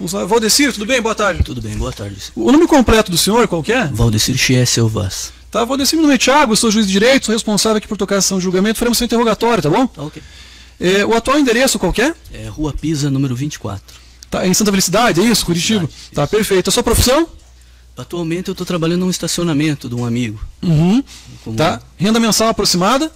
Vamos lá. Valdecir, tudo bem? Boa tarde. Tudo bem, boa tarde. O nome completo do senhor qual que é? Valdecir Chiesel Vaz. Tá, Valdecir, meu nome é Thiago, sou juiz de direito, sou responsável aqui por tocar a sessão de julgamento, faremos seu interrogatório, tá bom? Tá ok. O atual endereço qual que é? É Rua Pisa, número 24. Tá, em Santa Felicidade, é isso? Curitiba? Isso. Tá, perfeito. A sua profissão? Atualmente eu estou trabalhando num estacionamento de um amigo. Uhum. Como... Tá. Renda mensal aproximada?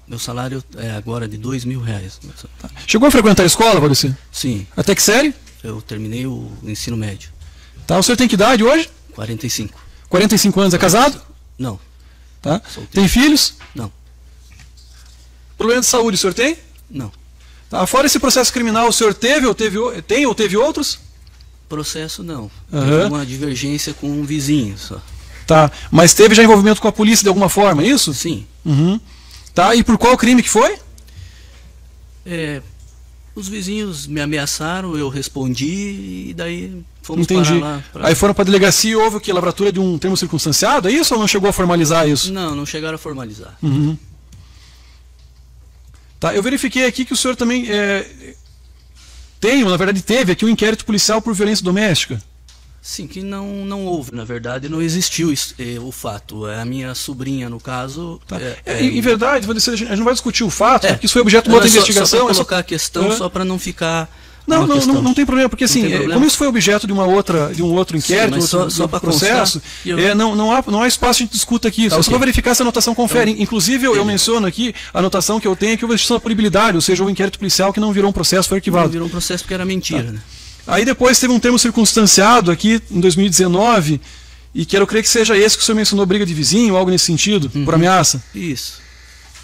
Meu salário é agora de R$2.000. Tá. Chegou a frequentar a escola, Valdecir? Sim, Até que série? eu terminei o ensino médio. Tá, o senhor tem que idade hoje? 45. 45 anos, é casado? Não, Tá. solteiro. Tem filhos? Não, Problema de saúde o senhor tem? não. Tá. Fora esse processo criminal, o senhor tem ou teve outros? Processo não. Aham. Teve uma divergência com um vizinho só. Tá. Mas teve já envolvimento com a polícia de alguma forma, é isso? Sim. Uhum. Tá, e por qual crime que foi? Os vizinhos me ameaçaram, eu respondi e daí fomos Entendi. parar lá. Aí foram para a delegacia e houve o que? Lavratura de um termo circunstanciado, é isso ou não chegou a formalizar isso? Não chegaram a formalizar. Uhum. Tá, eu verifiquei aqui que o senhor também tem, ou na verdade teve aqui um inquérito policial por violência doméstica. Sim, que não houve, na verdade, não existiu o fato. A minha sobrinha, no caso... Tá. Em verdade, a gente não vai discutir o fato, porque isso foi objeto de Não, outra só investigação. para colocar a questão, só para não ficar... Não tem problema, porque assim, como isso foi objeto de um outro inquérito, sim, mas só para processo, não há espaço de gente discuta aqui. Tá, só para verificar se a anotação confere. Então, inclusive, eu menciono aqui a anotação que eu tenho que houve a punibilidade, ou seja, o inquérito policial que não virou um processo, foi arquivado. Não virou um processo porque era mentira, tá. Né? Aí depois teve um termo circunstanciado aqui em 2019, e quero crer que seja esse que o senhor mencionou, briga de vizinho, algo nesse sentido, por ameaça. Isso.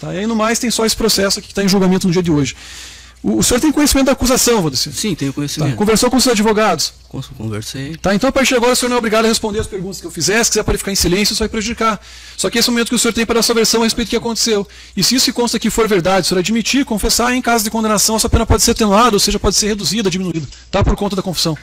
Tá, e aí no mais tem só esse processo aqui que está em julgamento no dia de hoje. O senhor tem conhecimento da acusação, Valdecir? Sim, tenho conhecimento. Tá. Conversou com os seus advogados? Conversei. Tá, então a partir de agora o senhor não é obrigado a responder as perguntas que eu fizer. Se quiser para ficar em silêncio, isso vai prejudicar. Só que esse é o momento que o senhor tem para dar sua versão a respeito do que aconteceu. E se isso que consta aqui for verdade, o senhor admitir, confessar, em caso de condenação, a sua pena pode ser atenuada, ou seja, pode ser reduzida, diminuída, tá, por conta da confissão.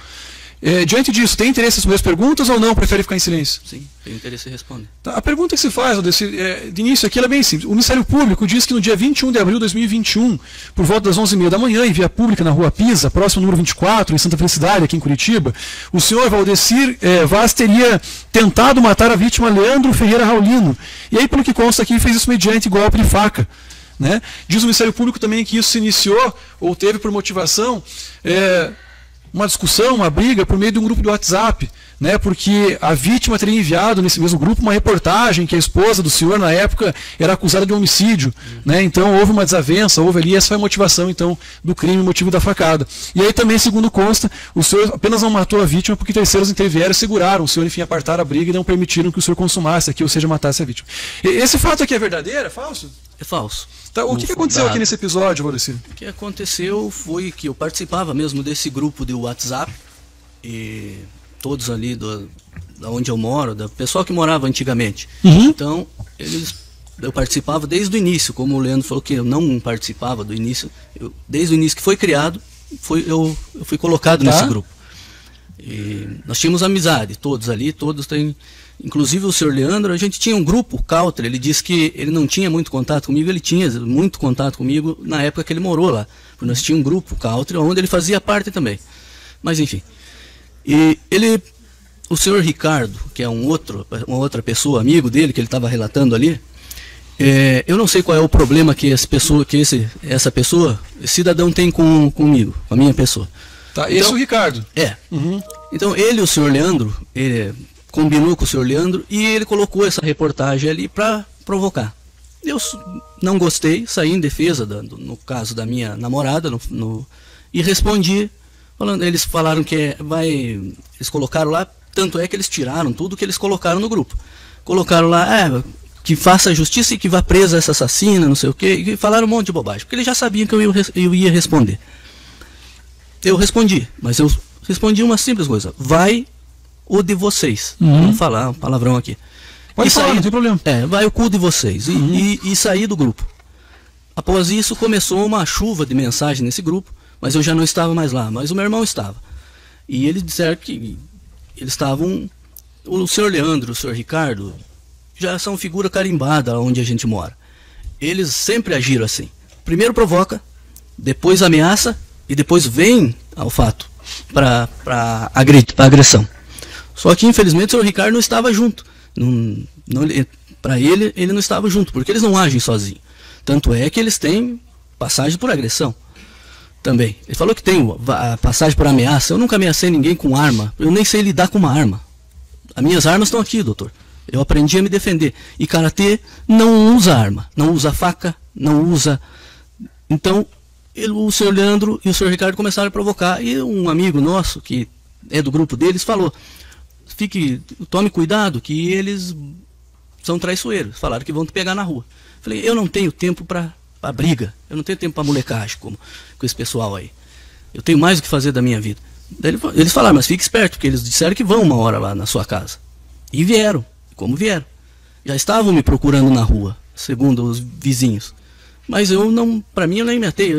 Diante disso, tem interesse em responder as perguntas ou não? Prefere ficar em silêncio? Sim, tenho interesse em responder. Tá, a pergunta que se faz, de início aqui, ela é bem simples. O Ministério Público diz que no dia 21 de abril de 2021, por volta das 11h30 da manhã, em via pública na Rua Pisa, próximo ao número 24, em Santa Felicidade, aqui em Curitiba, o senhor Valdecir Vaz teria tentado matar a vítima Leandro Ferreira Raulino. E aí, pelo que consta aqui, fez isso mediante golpe de faca. Né? Diz o Ministério Público também que isso se iniciou, ou teve por motivação, uma discussão, uma briga por meio de um grupo do WhatsApp, né, porque a vítima teria enviado nesse mesmo grupo uma reportagem que a esposa do senhor na época era acusada de homicídio, né, então houve uma desavença, houve ali, essa foi a motivação então do crime, motivo da facada. E aí também, segundo consta, o senhor apenas não matou a vítima porque terceiros intervieram e seguraram o senhor, enfim, apartaram a briga e não permitiram que o senhor consumasse aqui, ou seja, matasse a vítima. Esse fato aqui é verdadeiro, é falso? É falso. Tá, o que aconteceu aqui nesse episódio, Valdecir? O que aconteceu foi que eu participava mesmo desse grupo de WhatsApp, e todos ali da onde eu moro, da pessoal que morava antigamente. Uhum. Então, eu participava desde o início, como o Leandro falou que eu não participava do início, desde o início que foi criado, eu fui colocado nesse grupo. E nós tínhamos amizade, todos ali, todos têm... Inclusive o senhor Leandro, a gente tinha um grupo, Cauter, ele disse que ele não tinha muito contato comigo, ele tinha muito contato comigo na época que ele morou lá. Porque nós tínhamos um grupo, Cauter, onde ele fazia parte também. Mas enfim. E o senhor Ricardo, que é uma outra pessoa, amigo dele, que ele estava relatando ali, eu não sei qual é o problema que essa pessoa, esse cidadão tem comigo, com a minha pessoa. Tá, esse é o Ricardo. Uhum. Então ele e o senhor Leandro, ele combinou com o senhor Leandro e ele colocou essa reportagem ali para provocar. Eu não gostei, saí em defesa, no caso da minha namorada, e respondi, eles falaram que eles colocaram lá, tanto é que eles tiraram tudo que eles colocaram no grupo. Colocaram lá, que faça justiça e que vá presa essa assassina, não sei o quê, e falaram um monte de bobagem, porque eles já sabiam que eu ia responder. Eu respondi, mas eu respondi uma simples coisa, vai o de vocês. Vamos falar um palavrão aqui. Pode falar, não tem problema. Vai o cu de vocês. E sair do grupo. Após isso, começou uma chuva de mensagem nesse grupo, mas eu já não estava mais lá, mas o meu irmão estava. E eles disseram que eles estavam... O senhor Leandro, o senhor Ricardo, já são figura carimbada onde a gente mora. Eles sempre agiram assim. Primeiro provoca, depois ameaça e depois vem ao fato para agressão. Só que infelizmente o senhor Ricardo não estava junto. Para ele não estava junto, porque eles não agem sozinhos. Tanto é que eles têm passagem por agressão também. Ele falou que tem a passagem por ameaça. Eu nunca ameacei ninguém com arma. Eu nem sei lidar com uma arma. As minhas armas estão aqui, doutor. Eu aprendi a me defender. E karatê não usa arma, não usa faca, não usa... Então, o senhor Leandro e o senhor Ricardo começaram a provocar. E um amigo nosso, que é do grupo deles, falou: tome cuidado que eles são traiçoeiros. Falaram que vão te pegar na rua. Falei, eu não tenho tempo para briga. Eu não tenho tempo para molecagem com esse pessoal aí. Eu tenho mais o que fazer da minha vida. Daí eles falaram, mas fique esperto, porque eles disseram que vão uma hora lá na sua casa. E vieram. Como vieram. Já estavam me procurando na rua, segundo os vizinhos. Mas eu não, para mim eu nem me atei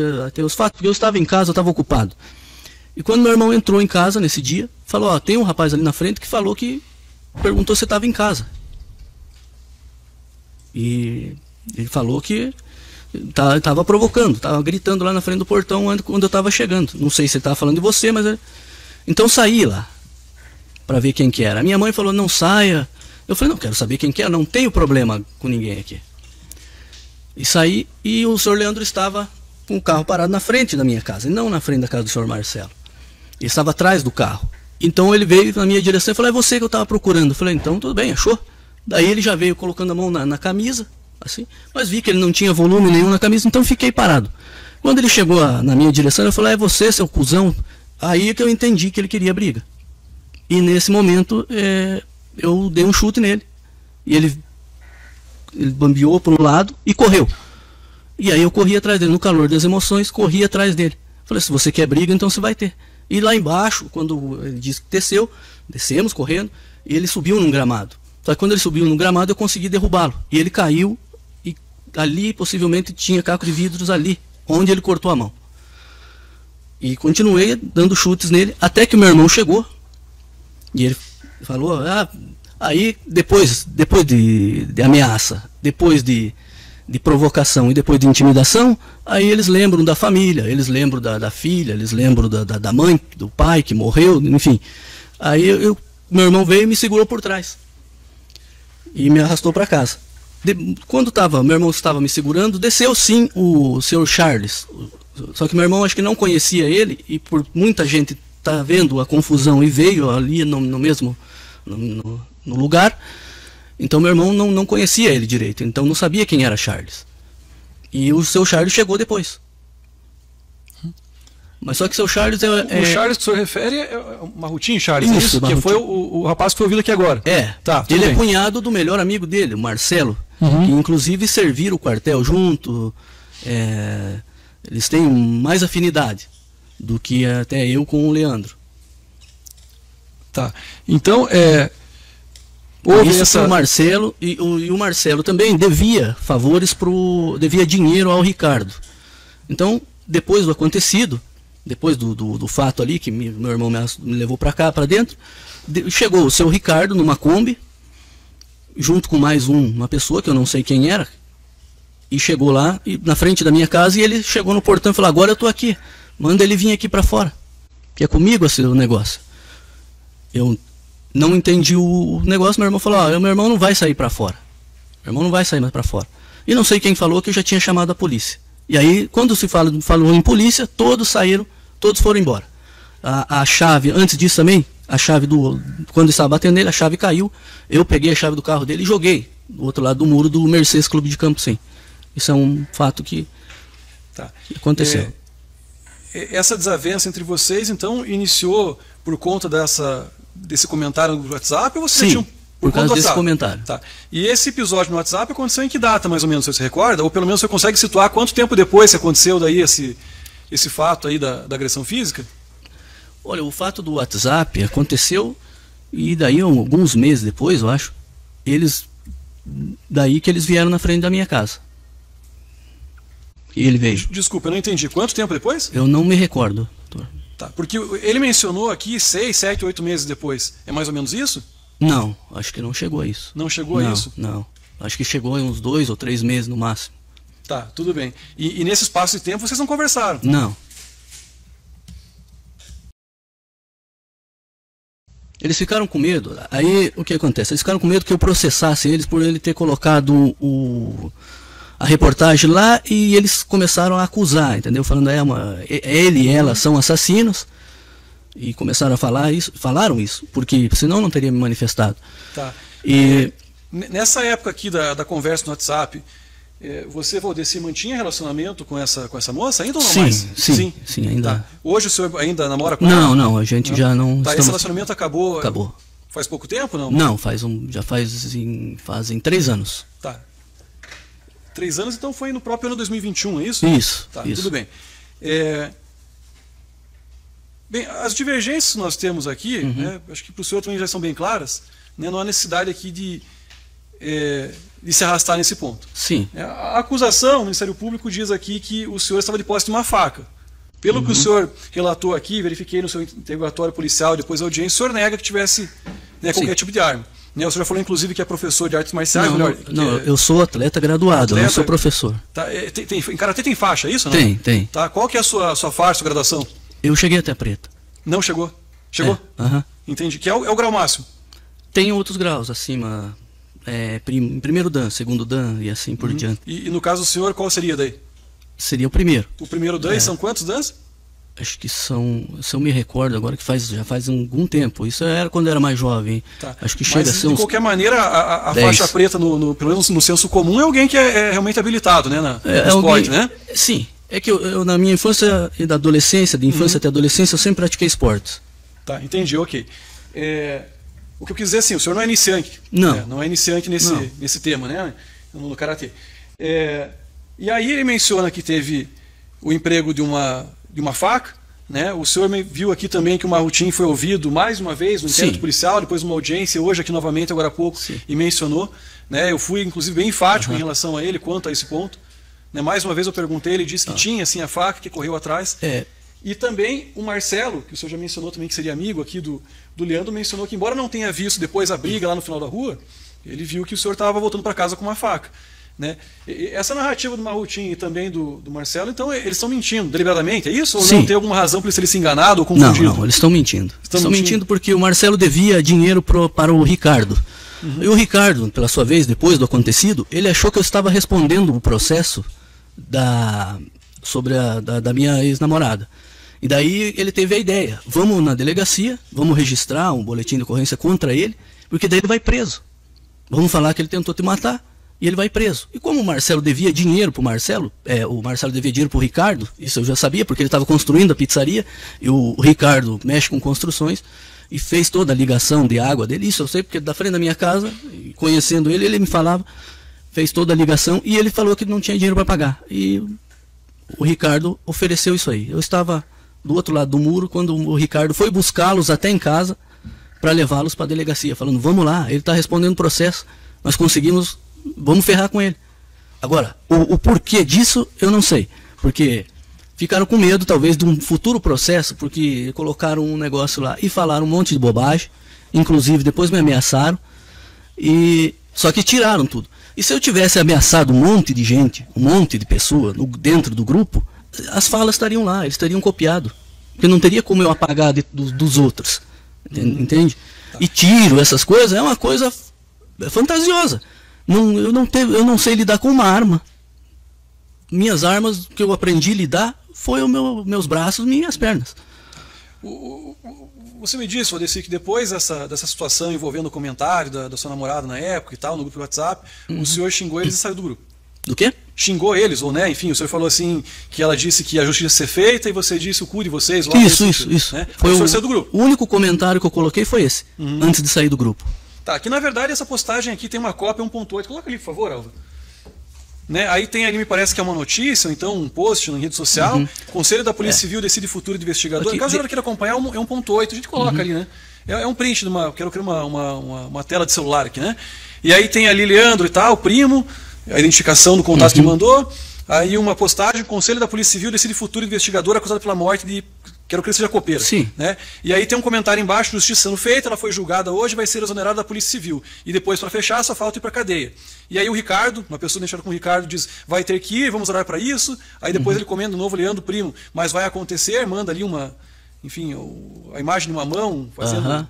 os fatos, porque eu estava em casa, eu estava ocupado. E quando meu irmão entrou em casa nesse dia, falou, ó, tem um rapaz ali na frente que falou que perguntou se eu estava em casa. E ele falou que estava provocando, estava gritando lá na frente do portão quando eu estava chegando. Não sei se ele estava falando de você, mas... Então saí lá, para ver quem que era. A minha mãe falou, não saia. Eu falei, não quero saber quem que é, não tenho problema com ninguém aqui. E saí, e o senhor Leandro estava com o carro parado na frente da minha casa, e não na frente da casa do senhor Marcelo. Ele estava atrás do carro. Então ele veio na minha direção e falou, é você que eu estava procurando. Eu falei, então tudo bem, achou? Daí ele já veio colocando a mão na camisa, assim, mas vi que ele não tinha volume nenhum na camisa, então fiquei parado. Quando ele chegou na minha direção, eu falei, é você, seu cuzão? Aí é que eu entendi que ele queria briga. E nesse momento, eu dei um chute nele. E ele bambeou para um lado e correu. E aí eu corri atrás dele, no calor das emoções, corri atrás dele. Falei, se você quer briga, então você vai ter. E lá embaixo, quando ele disse que descemos correndo, e ele subiu num gramado. Só que quando ele subiu no gramado, eu consegui derrubá-lo. E ele caiu, e ali possivelmente tinha caco de vidros ali, onde ele cortou a mão. E continuei dando chutes nele, até que o meu irmão chegou. E ele falou, aí depois de ameaça, depois de provocação e depois de intimidação, aí eles lembram da família, eles lembram da filha, eles lembram da mãe, do pai que morreu, enfim. Aí meu irmão veio e me segurou por trás. E me arrastou para casa. Quando meu irmão estava me segurando, desceu sim o senhor Charles. Só que meu irmão acho que não conhecia ele, e por muita gente tá vendo a confusão e veio ali no mesmo no lugar, então meu irmão não conhecia ele direito, então não sabia quem era Charles. E o seu Charles chegou depois. Mas só que seu Charles o Charles que o senhor refere é o Marrutinho Charles, isso, que foi o rapaz que foi ouvido aqui agora. Tá, ele é cunhado do melhor amigo dele, o Marcelo, que inclusive serviram o quartel junto. Eles têm mais afinidade do que até eu com o Leandro. Tá. Então, o Marcelo, e o Marcelo também devia favores devia dinheiro ao Ricardo. Então, depois do acontecido, depois do fato ali, que meu irmão me levou para cá, para dentro, chegou o seu Ricardo numa Kombi, junto com mais uma pessoa, que eu não sei quem era, e chegou lá, na frente da minha casa, e ele chegou no portão e falou, agora eu estou aqui, manda ele vir aqui para fora, que é comigo esse negócio. Eu não entendi o negócio, meu irmão falou, meu irmão não vai sair para fora. Meu irmão não vai sair mais para fora. E não sei quem falou que eu já tinha chamado a polícia. E aí, quando se falou em polícia, todos saíram, todos foram embora. A chave, antes disso também, a chave quando estava batendo nele, a chave caiu. Eu peguei a chave do carro dele e joguei do outro lado do muro do Mercedes Clube de Campo Sim. Isso é um fato que aconteceu. Essa desavença entre vocês, então, iniciou por conta desse comentário no WhatsApp, ou você Sim, por causa desse comentário. Tá. E esse episódio no WhatsApp aconteceu em que data, mais ou menos, você se recorda? Ou pelo menos você consegue situar quanto tempo depois que aconteceu daí esse fato aí da agressão física? Olha, o fato do WhatsApp aconteceu, e daí alguns meses depois, eu acho, daí que eles vieram na frente da minha casa. E ele veio. Desculpa, eu não entendi. Quanto tempo depois? Eu não me recordo, doutor. Tá, porque ele mencionou aqui 6, 7, 8 meses depois. É mais ou menos isso? Não, acho que não chegou a isso. Não chegou a isso? Não, acho que chegou em uns 2 ou 3 meses no máximo. Tá, tudo bem. E nesse espaço de tempo vocês não conversaram? Não. Eles ficaram com medo. Aí o que acontece? Eles ficaram com medo que eu processasse eles por ele ter colocado a reportagem lá, e eles começaram a acusar, entendeu? Falando, ele e ela são assassinos. E começaram a falar isso, falaram isso, porque senão não teria me manifestado. Tá. E nessa época aqui da conversa no WhatsApp, você, Valdeci, mantinha relacionamento com essa moça ainda ou não mais? Sim, ainda. Tá. Hoje o senhor ainda namora com ela? Não, a gente já não... Tá, esse relacionamento acabou? Acabou. Faz pouco tempo, não? Não, fazem 3 anos. Tá. 3 anos, então foi no próprio ano 2021, é isso? Isso. Tá, isso. tudo bem. Bem, as divergências que nós temos aqui, né, acho que para o senhor também já são bem claras, né, não há necessidade aqui de se arrastar nesse ponto. Sim. A acusação, o Ministério Público diz aqui que o senhor estava de posse de uma faca. Pelo que o senhor relatou aqui, verifiquei no seu interrogatório policial, depois da audiência, o senhor nega que tivesse qualquer tipo de arma. Né, o senhor já falou, inclusive, que é professor de artes marciais. Não, eu sou atleta graduado, eu não sou professor. Tá, em karatê tem faixa, é isso? Não? Tem. Tá, qual que é a sua faixa, sua graduação? Eu cheguei até preta. Não chegou? Chegou? Entendi. Que é o grau máximo? Tem outros graus acima, primeiro dan, segundo dan e assim por diante. E no caso do senhor, qual seria daí? Seria o primeiro. O primeiro dan, são quantos dans? Acho que são, se eu me recordo agora, que já faz algum tempo. Isso era quando eu era mais jovem. Tá. Acho que chega a ser de qualquer maneira, a faixa preta, pelo menos no senso comum, é alguém que é realmente habilitado, né, no esporte, né? Sim. É que eu na minha infância e da adolescência, de infância até adolescência, eu sempre pratiquei esportes. Tá, entendi, ok. O que eu quis dizer assim, o senhor não é iniciante. Não. Não é iniciante nesse tema, né? No karatê. E aí ele menciona que teve o emprego de uma faca, né? O senhor viu aqui também que o Marrutin foi ouvido mais uma vez no inquérito policial, depois uma audiência, hoje aqui novamente, agora há pouco, e mencionou. Né? Eu fui, inclusive, bem enfático em relação a ele quanto a esse ponto. Né? Mais uma vez eu perguntei, ele disse que tinha assim, a faca, que correu atrás. E também o Marcelo, que o senhor já mencionou também, que seria amigo aqui do Leandro, mencionou que, embora não tenha visto depois a briga lá no final da rua, ele viu que o senhor estava voltando para casa com uma faca. Né? E essa narrativa do Marrutin e também do Marcelo, então eles estão mentindo deliberadamente, é isso? Ou Sim. não tem alguma razão para eles terem se enganado ou confundido? Não, eles estão mentindo. Estão mentindo porque o Marcelo devia dinheiro para o Ricardo. E o Ricardo, pela sua vez, depois do acontecido, ele achou que eu estava respondendo o processo da minha ex-namorada. E daí ele teve a ideia, vamos na delegacia, vamos registrar um boletim de ocorrência contra ele, porque daí ele vai preso. Vamos falar que ele tentou te matar e ele vai preso. E como o Marcelo devia dinheiro para o Marcelo devia dinheiro para o Ricardo, isso eu já sabia, porque ele estava construindo a pizzaria, e o Ricardo mexe com construções, e fez toda a ligação de água dele, isso eu sei, porque da frente da minha casa, conhecendo ele, ele me falava, fez toda a ligação, e ele falou que não tinha dinheiro para pagar. E o Ricardo ofereceu isso aí. Eu estava do outro lado do muro, quando o Ricardo foi buscá-los até em casa, para levá-los para a delegacia, falando, vamos lá, ele está respondendo o processo, nós conseguimos, vamos ferrar com ele. Agora, o porquê disso, eu não sei, porque ficaram com medo, talvez, de um futuro processo, porque colocaram um negócio lá e falaram um monte de bobagem, inclusive depois me ameaçaram, só que tiraram tudo. E se eu tivesse ameaçado um monte de gente, um monte de pessoa dentro do grupo, as falas estariam lá, eles teriam copiado. Porque não teria como eu apagar dos outros. Entende? E tiro, essas coisas, é uma coisa fantasiosa. Eu não sei lidar com uma arma. Minhas armas que eu aprendi a lidar foi meus braços e minhas pernas. Você me disse, Valdeci, que depois dessa situação envolvendo o comentário da sua namorada na época e tal, no grupo do WhatsApp, o senhor xingou eles e saiu do grupo. Do quê? Xingou eles, ou né, enfim, o senhor falou assim, que ela disse que a justiça ser feita e você disse o cu de vocês. Isso. Né? Foi o senhor saiu do grupo. O único comentário que eu coloquei foi esse, antes de sair do grupo. Tá, que na verdade essa postagem aqui tem uma cópia 1.8. Coloca ali, por favor, Alva. Né? Aí tem ali, me parece que é uma notícia, ou então um post na rede social. Conselho da Polícia Civil decide futuro de investigador. No caso, a senhora queira acompanhar, é 1.8, a gente coloca ali, né? É um print de quero criar uma tela de celular aqui, né? E aí tem ali Leandro e tal, primo, a identificação do contato que mandou. Aí uma postagem, Conselho da Polícia Civil decide futuro investigador acusado pela morte de Quero que ele seja copeira. Sim. Né? E aí tem um comentário embaixo, justiça sendo feita, ela foi julgada hoje, vai ser exonerada da Polícia Civil. E depois, para fechar, só falta ir para a cadeia. E aí o Ricardo, uma pessoa deixada com o Ricardo, diz, vai ter que ir, vamos orar para isso. Aí depois ele comenta de novo, Leandro Primo, mas vai acontecer, manda ali a imagem de uma mão, fazendo...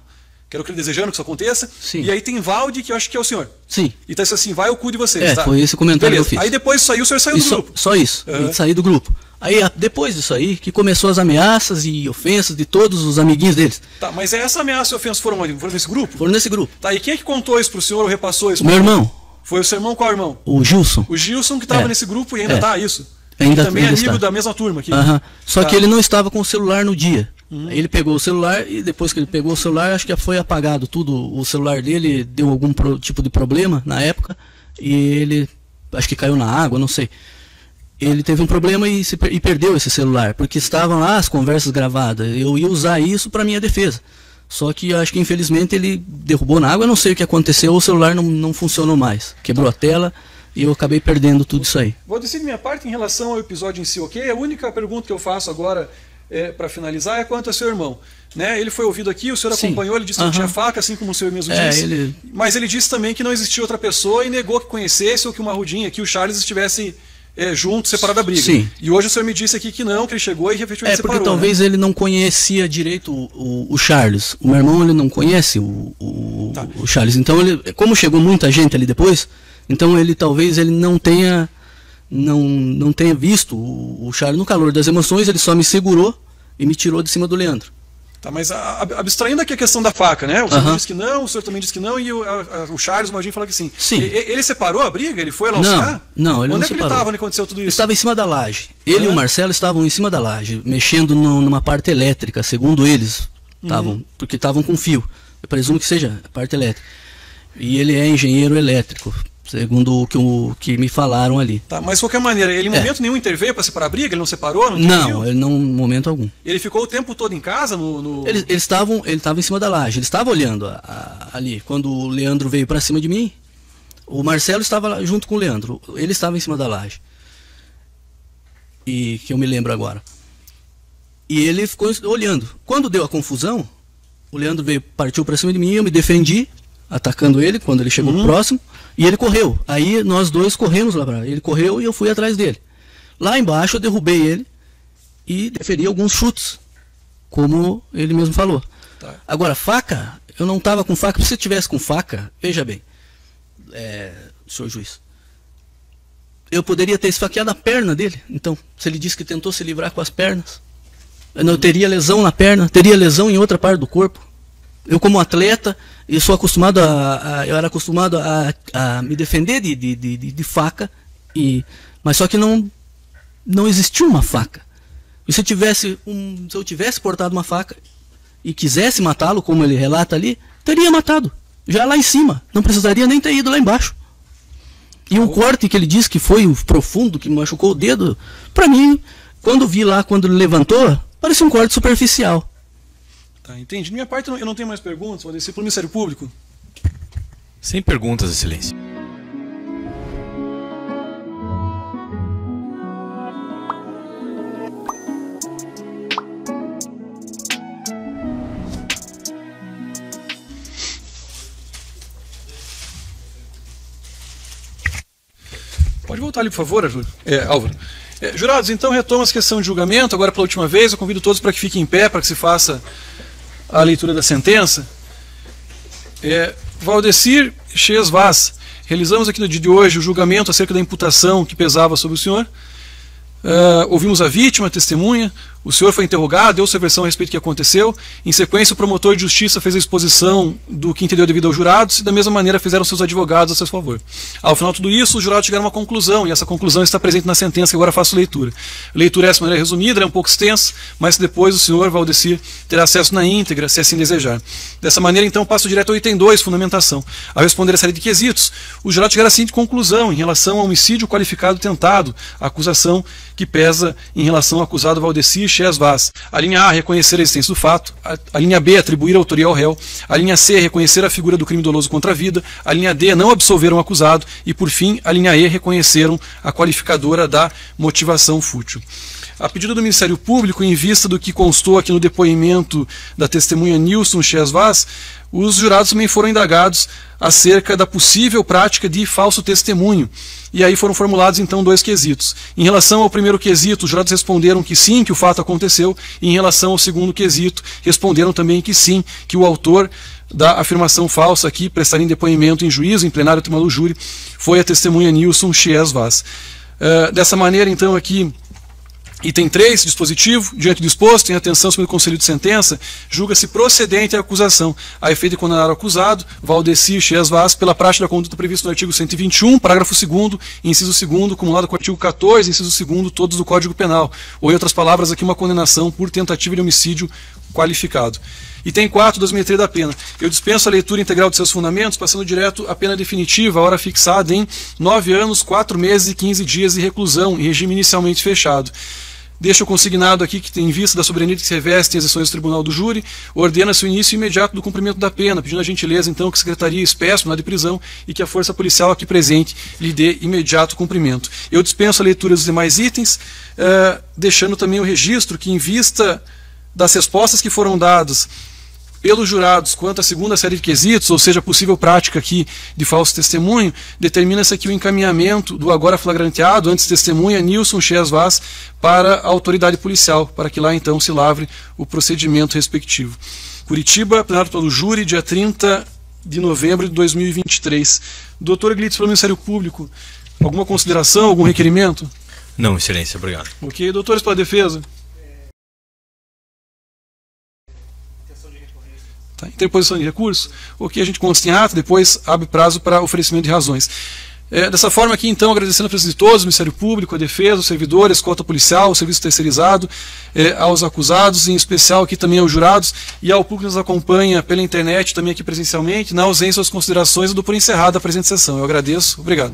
Quero que ele desejando que isso aconteça. Sim. E aí tem Valde, que eu acho que é o senhor. Sim. E tá assim, vai o cu de vocês. Tá? Foi esse o comentário Beleza. que eu fiz. Aí depois disso aí, o senhor saiu do grupo. Só isso, saí do grupo. Aí depois disso aí, que começou as ameaças e ofensas de todos os amiguinhos deles. Tá, mas essa ameaça e ofensa foram nesse grupo? Foram nesse grupo. Tá, e quem é que contou isso pro senhor ou repassou isso? O meu irmão. Foi o seu irmão, qual irmão? O Gilson. O Gilson que estava nesse grupo e ainda tá, isso? Ainda, também ainda é amigo está. da mesma turma aqui. Só tá. que ele não estava com o celular no dia. Ele pegou o celular e depois que ele pegou o celular, acho que foi apagado tudo. O celular dele deu algum tipo de problema na época e ele, acho que caiu na água, não sei. Ele teve um problema e perdeu esse celular, porque estavam lá as conversas gravadas. Eu ia usar isso para minha defesa. Só que eu acho que infelizmente ele derrubou na água, eu não sei o que aconteceu, o celular não funcionou mais. Quebrou a tela e eu acabei perdendo tudo isso aí. Vou decidir minha parte em relação ao episódio em si, ok? A única pergunta que eu faço agora, para finalizar, é quanto ao seu irmão. Né? Ele foi ouvido aqui, o senhor acompanhou, ele disse que não tinha faca, assim como o senhor mesmo disse. Mas ele disse também que não existia outra pessoa e negou que conhecesse ou que o Marrudinha, que o Charles estivesse junto, separado da briga. Sim. E hoje o senhor me disse aqui que não, que ele chegou e efetivamente separou. Porque talvez ele não conhecia direito o Charles. O meu irmão ele não conhece o Charles. Então, como chegou muita gente ali depois, então talvez ele não tenha visto o Charles no calor das emoções, ele só me segurou e me tirou de cima do Leandro. Tá, mas abstraindo aqui a questão da faca, né? O senhor disse que não, o senhor também disse que não, e o Charles, o Marginho, falou que sim. Sim. Ele separou a briga? Ele foi lá buscar? Não, ele não separou. Onde é que ele estava quando aconteceu tudo isso? Ele estava em cima da laje. Ele e o Marcelo estavam em cima da laje, mexendo numa parte elétrica, segundo eles. Porque estavam com fio. Eu presumo que seja a parte elétrica. E ele é engenheiro elétrico, segundo o que me falaram ali. Tá, mas de qualquer maneira, ele em momento nenhum interveio para separar a briga? Ele não separou? Não, ele não, em momento algum. Ele ficou o tempo todo em casa? Ele estava em cima da laje, ele estava olhando ali. Quando o Leandro veio para cima de mim, o Marcelo estava lá junto com o Leandro, ele estava em cima da laje. E que eu me lembro agora. E ele ficou olhando. Quando deu a confusão, o Leandro partiu para cima de mim, eu me defendi, atacando ele quando ele chegou próximo, e ele correu. Aí nós dois corremos lá para ele. Correu e eu fui atrás dele. Lá embaixo eu derrubei ele e deferi alguns chutes, como ele mesmo falou. Tá. Agora, faca, eu não estava com faca. Se eu tivesse com faca, veja bem, senhor juiz, eu poderia ter esfaqueado a perna dele. Então, se ele disse que tentou se livrar com as pernas, eu teria lesão na perna, teria lesão em outra parte do corpo. Eu, como atleta, eu era acostumado a me defender de faca, mas só que não existiu uma faca. E se eu tivesse portado uma faca e quisesse matá-lo, como ele relata ali, teria matado, já lá em cima, não precisaria nem ter ido lá embaixo. E o corte que ele disse que foi profundo, que machucou o dedo, para mim, quando vi lá, quando ele levantou, parecia um corte superficial. Tá, entendi. De minha parte, eu não tenho mais perguntas. Vou descer para o Ministério Público. Sem perguntas, Excelência. Pode voltar ali, por favor, Álvaro. Jurados, então retoma a questão de julgamento. Agora, pela última vez, eu convido todos para que fiquem em pé, para que se faça a leitura da sentença. Valdecir Ches Vaz, realizamos aqui no dia de hoje o julgamento acerca da imputação que pesava sobre o senhor. Ouvimos a vítima, a testemunha, o senhor foi interrogado, deu sua versão a respeito do que aconteceu. Em sequência, o promotor de justiça fez a exposição do que entendeu devido aos jurados e da mesma maneira fizeram seus advogados a seu favor. Ao final de tudo isso, os jurados chegaram a uma conclusão e essa conclusão está presente na sentença que agora faço leitura. A leitura é essa maneira resumida, é um pouco extensa, mas depois o senhor, Valdecir, terá acesso na íntegra, se assim desejar. Dessa maneira, então, passo direto ao item 2, fundamentação. Ao responder a série de quesitos, os jurados chegaram a seguinte conclusão em relação ao homicídio qualificado tentado, a acusação que pesa em relação ao acusado Valdecir Ches Vaz. A linha A, reconhecer a existência do fato. A linha B, atribuir a autoria ao réu. A linha C, reconhecer a figura do crime doloso contra a vida. A linha D, não absolveram o acusado. E, por fim, a linha E, reconheceram a qualificadora da motivação fútil. A pedido do Ministério Público, em vista do que constou aqui no depoimento da testemunha Nilson Chies Vaz, os jurados também foram indagados acerca da possível prática de falso testemunho. E aí foram formulados então 2 quesitos. Em relação ao primeiro quesito, os jurados responderam que sim, que o fato aconteceu, e em relação ao segundo quesito, responderam também que sim, que o autor da afirmação falsa aqui, prestaria em depoimento em juízo, em plenário do Tribunal do Júri, foi a testemunha Nilson Chies Vaz. Dessa maneira, então, aqui, item 3, dispositivo, diante do exposto, em atenção sobre o Conselho de Sentença, julga-se procedente a acusação, a efeito de condenar o acusado, Valdeci Chies Vaz, pela prática da conduta prevista no artigo 121, parágrafo 2º, inciso 2º, acumulado com o artigo 14, inciso 2º, todos do Código Penal. Ou, em outras palavras, aqui uma condenação por tentativa de homicídio qualificado. Item 4, dosimetria da pena. Eu dispenso a leitura integral de seus fundamentos, passando direto à pena definitiva, a hora fixada em 9 anos, 4 meses e 15 dias de reclusão, em regime inicialmente fechado. Deixa o consignado aqui que, em vista da soberania que se reveste em exceções do Tribunal do Júri, ordena-se o início imediato do cumprimento da pena, pedindo a gentileza, então, que a Secretaria espécie na de prisão e que a Força Policial aqui presente lhe dê imediato cumprimento. Eu dispenso a leitura dos demais itens, deixando também o registro que, em vista das respostas que foram dadas pelos jurados quanto à segunda série de quesitos, ou seja, a possível prática aqui de falso testemunho, determina-se aqui o encaminhamento do agora flagranteado, antes testemunha, Nilson Chies Vaz, para a autoridade policial, para que lá então se lavre o procedimento respectivo. Curitiba, plenário do Júri, dia 30 de novembro de 2023. Doutor Glitz, pelo Ministério Público, alguma consideração, algum requerimento? Não, excelência, obrigado. Ok, doutores pela defesa. Tá, interposição de recurso, ok, a gente consta em ato, depois abre prazo para oferecimento de razões. Dessa forma aqui, então, agradecendo a presença de todos, o Ministério Público, a Defesa, os servidores, a escolta policial, o serviço terceirizado, aos acusados, em especial aqui também aos jurados, e ao público que nos acompanha pela internet, também aqui presencialmente. Na ausência das considerações, eu dou por encerrada a presente sessão. Eu agradeço, obrigado.